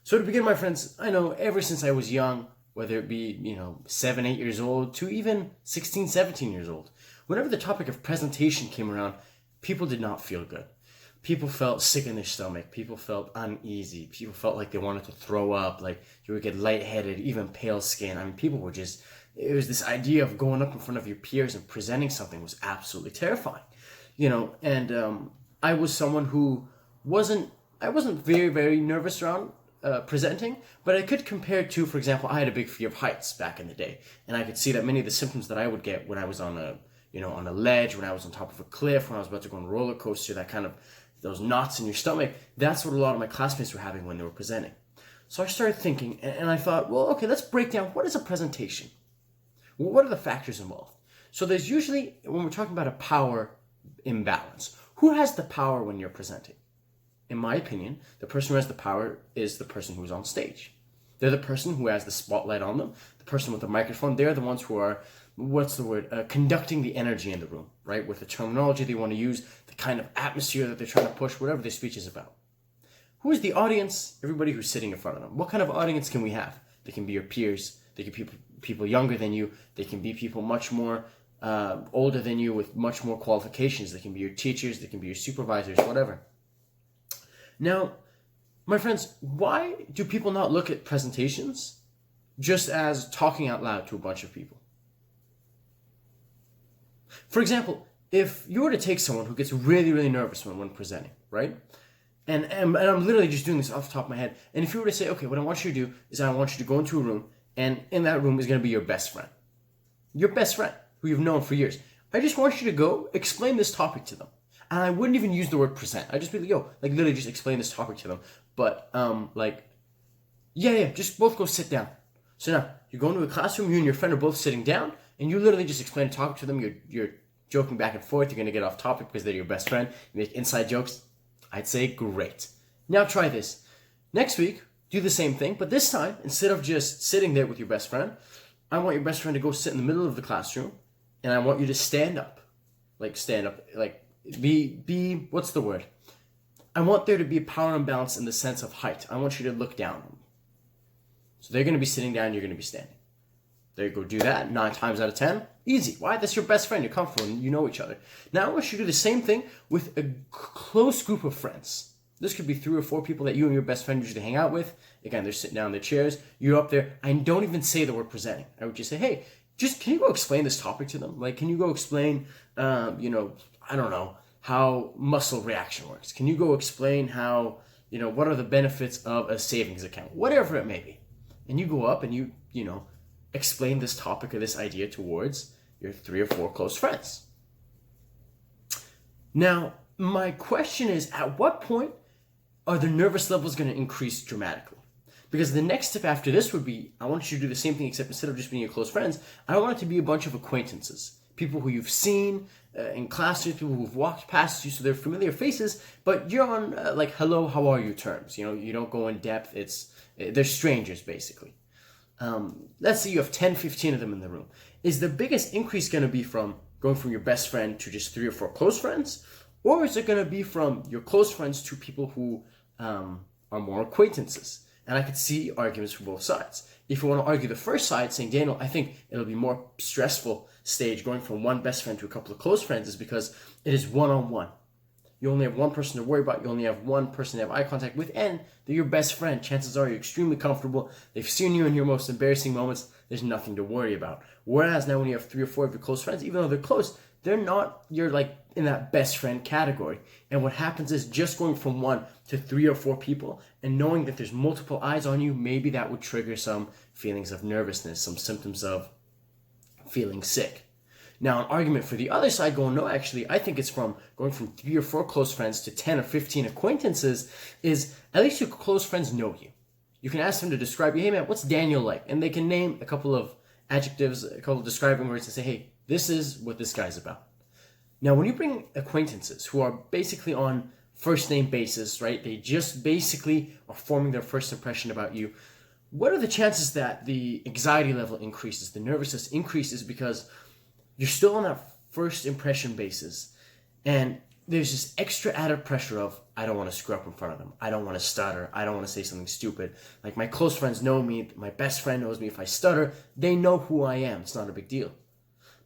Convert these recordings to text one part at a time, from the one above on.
So to begin, my friends, I know ever since I was young, whether it be, 7, 8 years old to even 16, 17 years old, whenever the topic of presentation came around, people did not feel good. People felt sick in their stomach. People felt uneasy. People felt like they wanted to throw up, like you would get lightheaded, even pale skin. I mean, people were just, it was this idea of going up in front of your peers and presenting something was absolutely terrifying, and I was someone who I wasn't very, very nervous around presenting, but I could compare to, for example, I had a big fear of heights back in the day, and I could see that many of the symptoms that I would get when I was on a ledge, when I was on top of a cliff, when I was about to go on a roller coaster, that kind of, those knots in your stomach, that's what a lot of my classmates were having when they were presenting. So I started thinking, and I thought, well, okay, let's break down, what is a presentation? Well, what are the factors involved? So there's usually, when we're talking about a power imbalance, who has the power when you're presenting? In my opinion, the person who has the power is the person who's on stage. They're the person who has the spotlight on them, the person with the microphone. They're the ones who are, conducting the energy in the room, right? With the terminology they want to use, the kind of atmosphere that they're trying to push, whatever their speech is about. Who is the audience? Everybody who's sitting in front of them. What kind of audience can we have? They can be your peers. They can be people younger than you. They can be people much more older than you with much more qualifications. They can be your teachers. They can be your supervisors, whatever. Now, my friends, why do people not look at presentations just as talking out loud to a bunch of people? For example, if you were to take someone who gets really, really nervous when presenting, right? And I'm literally just doing this off the top of my head. And if you were to say, okay, what I want you to do is I want you to go into a room, and in that room is going to be your best friend. Your best friend, who you've known for years. I just want you to go explain this topic to them. And I wouldn't even use the word present. I'd just be like, literally just explain this topic to them. But, just both go sit down. So now, you go into a classroom, you and your friend are both sitting down, and you literally just explain a topic to them. You're joking back and forth. You're going to get off topic because they're your best friend. You make inside jokes. I'd say great. Now try this. Next week, do the same thing, but this time, instead of just sitting there with your best friend, I want your best friend to go sit in the middle of the classroom, and I want you to stand up. Be what's the word? I want there to be a power imbalance in the sense of height. I want you to look down. So they're going to be sitting down, you're going to be standing. There you go, do that 9 times out of 10. Easy. Why? That's your best friend. You're comfortable and you know each other. Now I want you to do the same thing with a close group of friends. This could be 3 or 4 people that you and your best friend usually hang out with. Again, they're sitting down in their chairs. You're up there. I don't even say the word presenting. I would just say, hey, can you go explain this topic to them? Like, can you go explain, I don't know, how muscle reaction works? Can you go explain how, what are the benefits of a savings account? Whatever it may be. And you go up and you explain this topic or this idea towards your 3 or 4 close friends. Now, my question is, at what point are the nervous levels going to increase dramatically? Because the next step after this would be, I want you to do the same thing, except instead of just being your close friends, I want it to be a bunch of acquaintances. People who you've seen in classes, people who've walked past you, so they're familiar faces, but you're on hello, how are you terms. You don't go in depth. They're strangers, basically. Let's say you have 10, 15 of them in the room. Is the biggest increase going to be from going from your best friend to just 3 or 4 close friends? Or is it going to be from your close friends to people who are more acquaintances? And I could see arguments from both sides. If you want to argue the first side, saying, Daniel, I think it'll be more stressful stage going from one best friend to a couple of close friends is because it is one-on-one. You only have one person to worry about. You only have one person to have eye contact with, and they're your best friend. Chances are you're extremely comfortable. They've seen you in your most embarrassing moments. There's nothing to worry about. Whereas now when you have 3 or 4 of your close friends, even though they're close, you're in that best friend category. And what happens is just going from 1 to 3 or 4 people and knowing that there's multiple eyes on you, maybe that would trigger some feelings of nervousness, some symptoms of feeling sick. Now, an argument for the other side going, no, actually, I think it's from going from 3 or 4 close friends to 10 or 15 acquaintances is at least your close friends know you. You can ask them to describe you. Hey, man, what's Daniel like? And they can name a couple of adjectives, a couple of describing words and say, hey, this is what this guy's about. Now, when you bring acquaintances who are basically on first name basis, right? They just basically are forming their first impression about you. What are the chances that the anxiety level increases, the nervousness increases because you're still on that first impression basis? And there's this extra added pressure of, I don't want to screw up in front of them. I don't want to stutter. I don't want to say something stupid. Like, my close friends know me. My best friend knows me. If I stutter, they know who I am. It's not a big deal.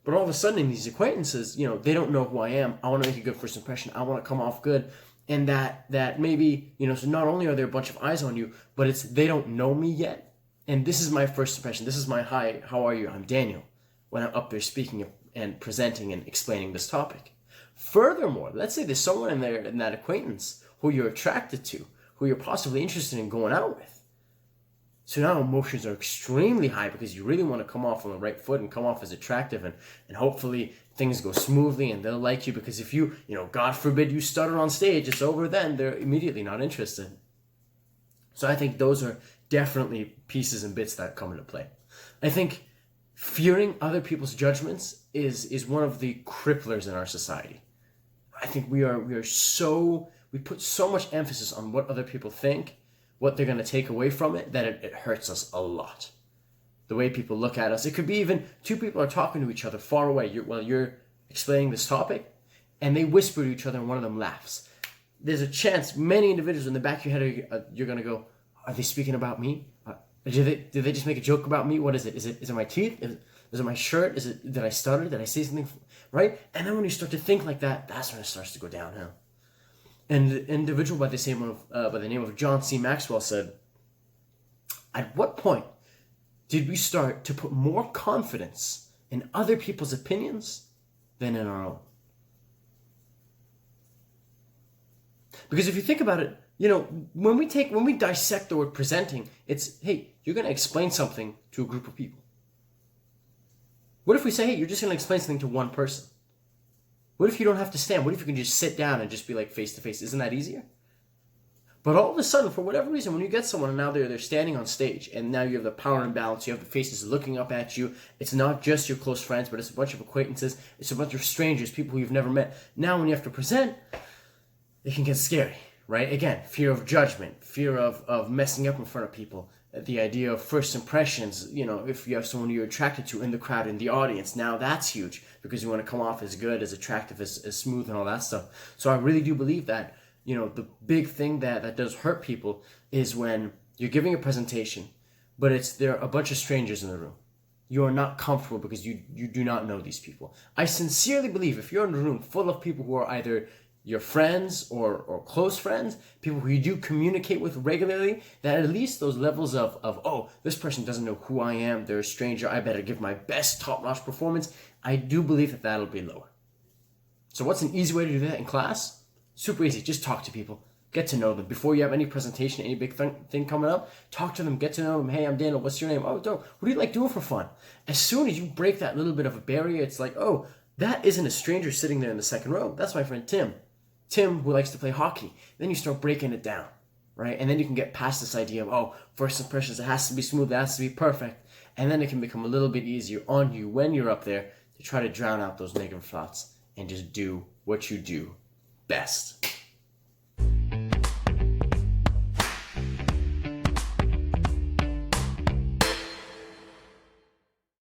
But all of a sudden, in these acquaintances, they don't know who I am. I want to make a good first impression. I want to come off good. And that maybe, so not only are there a bunch of eyes on you, but they don't know me yet. And this is my first impression. This is my, hi, how are you? I'm Daniel. When I'm up there speaking and presenting and explaining this topic. Furthermore, let's say there's someone in that acquaintance who you're attracted to, who you're possibly interested in going out with. So now emotions are extremely high because you really want to come off on the right foot and come off as attractive, and hopefully things go smoothly and they'll like you, because if you, God forbid you stutter on stage, it's over then. They're immediately not interested. So I think those are definitely pieces and bits that come into play. I think fearing other people's judgments is one of the cripplers in our society. I think we put so much emphasis on what other people think, what they're going to take away from it, that it hurts us a lot. The way people look at us. It could be even two people are talking to each other far away while you're explaining this topic, and they whisper to each other and one of them laughs. There's a chance many individuals in the back of your head you're going to go, are they speaking about me? Did they just make a joke about me? What is it? Is it my teeth? Is it my shirt? Did I stutter? Did I say something? Right? And then when you start to think like that, that's when it starts to go downhill. And an individual by the name of John C. Maxwell said, at what point did we start to put more confidence in other people's opinions than in our own? Because if you think about it, when we dissect the word presenting, it's, hey, you're going to explain something to a group of people. What if we say, hey, you're just going to explain something to one person? What if you don't have to stand? What if you can just sit down and just be like face to face? Isn't that easier? But all of a sudden, for whatever reason, when you get someone and now they're standing on stage, and now you have the power imbalance, you have the faces looking up at you. It's not just your close friends, but it's a bunch of acquaintances. It's a bunch of strangers, people who you've never met. Now when you have to present, it can get scary, right? Again, fear of judgment, fear of messing up in front of people. The idea of first impressions, if you have someone you're attracted to in the crowd, in the audience, now that's huge because you want to come off as good, as attractive, as smooth and all that stuff. So I really do believe that, the big thing that does hurt people is when you're giving a presentation, but there are a bunch of strangers in the room. You are not comfortable because you do not know these people. I sincerely believe if you're in a room full of people who are either your friends or close friends, people who you do communicate with regularly, that at least those levels of oh, this person doesn't know who I am, they're a stranger, I better give my best top-notch performance, I do believe that that'll be lower. So what's an easy way to do that in class? Super easy. Just talk to people. Get to know them. Before you have any presentation, any big thing coming up, talk to them, get to know them. Hey, I'm Daniel. What's your name? Oh, what do you like doing for fun? As soon as you break that little bit of a barrier, it's like, oh, that isn't a stranger sitting there in the second row. That's my friend Tim. Tim, who likes to play hockey. Then you start breaking it down, right? And then you can get past this idea of, oh, first impressions, it has to be smooth, it has to be perfect. And then it can become a little bit easier on you when you're up there to try to drown out those negative thoughts and just do what you do best.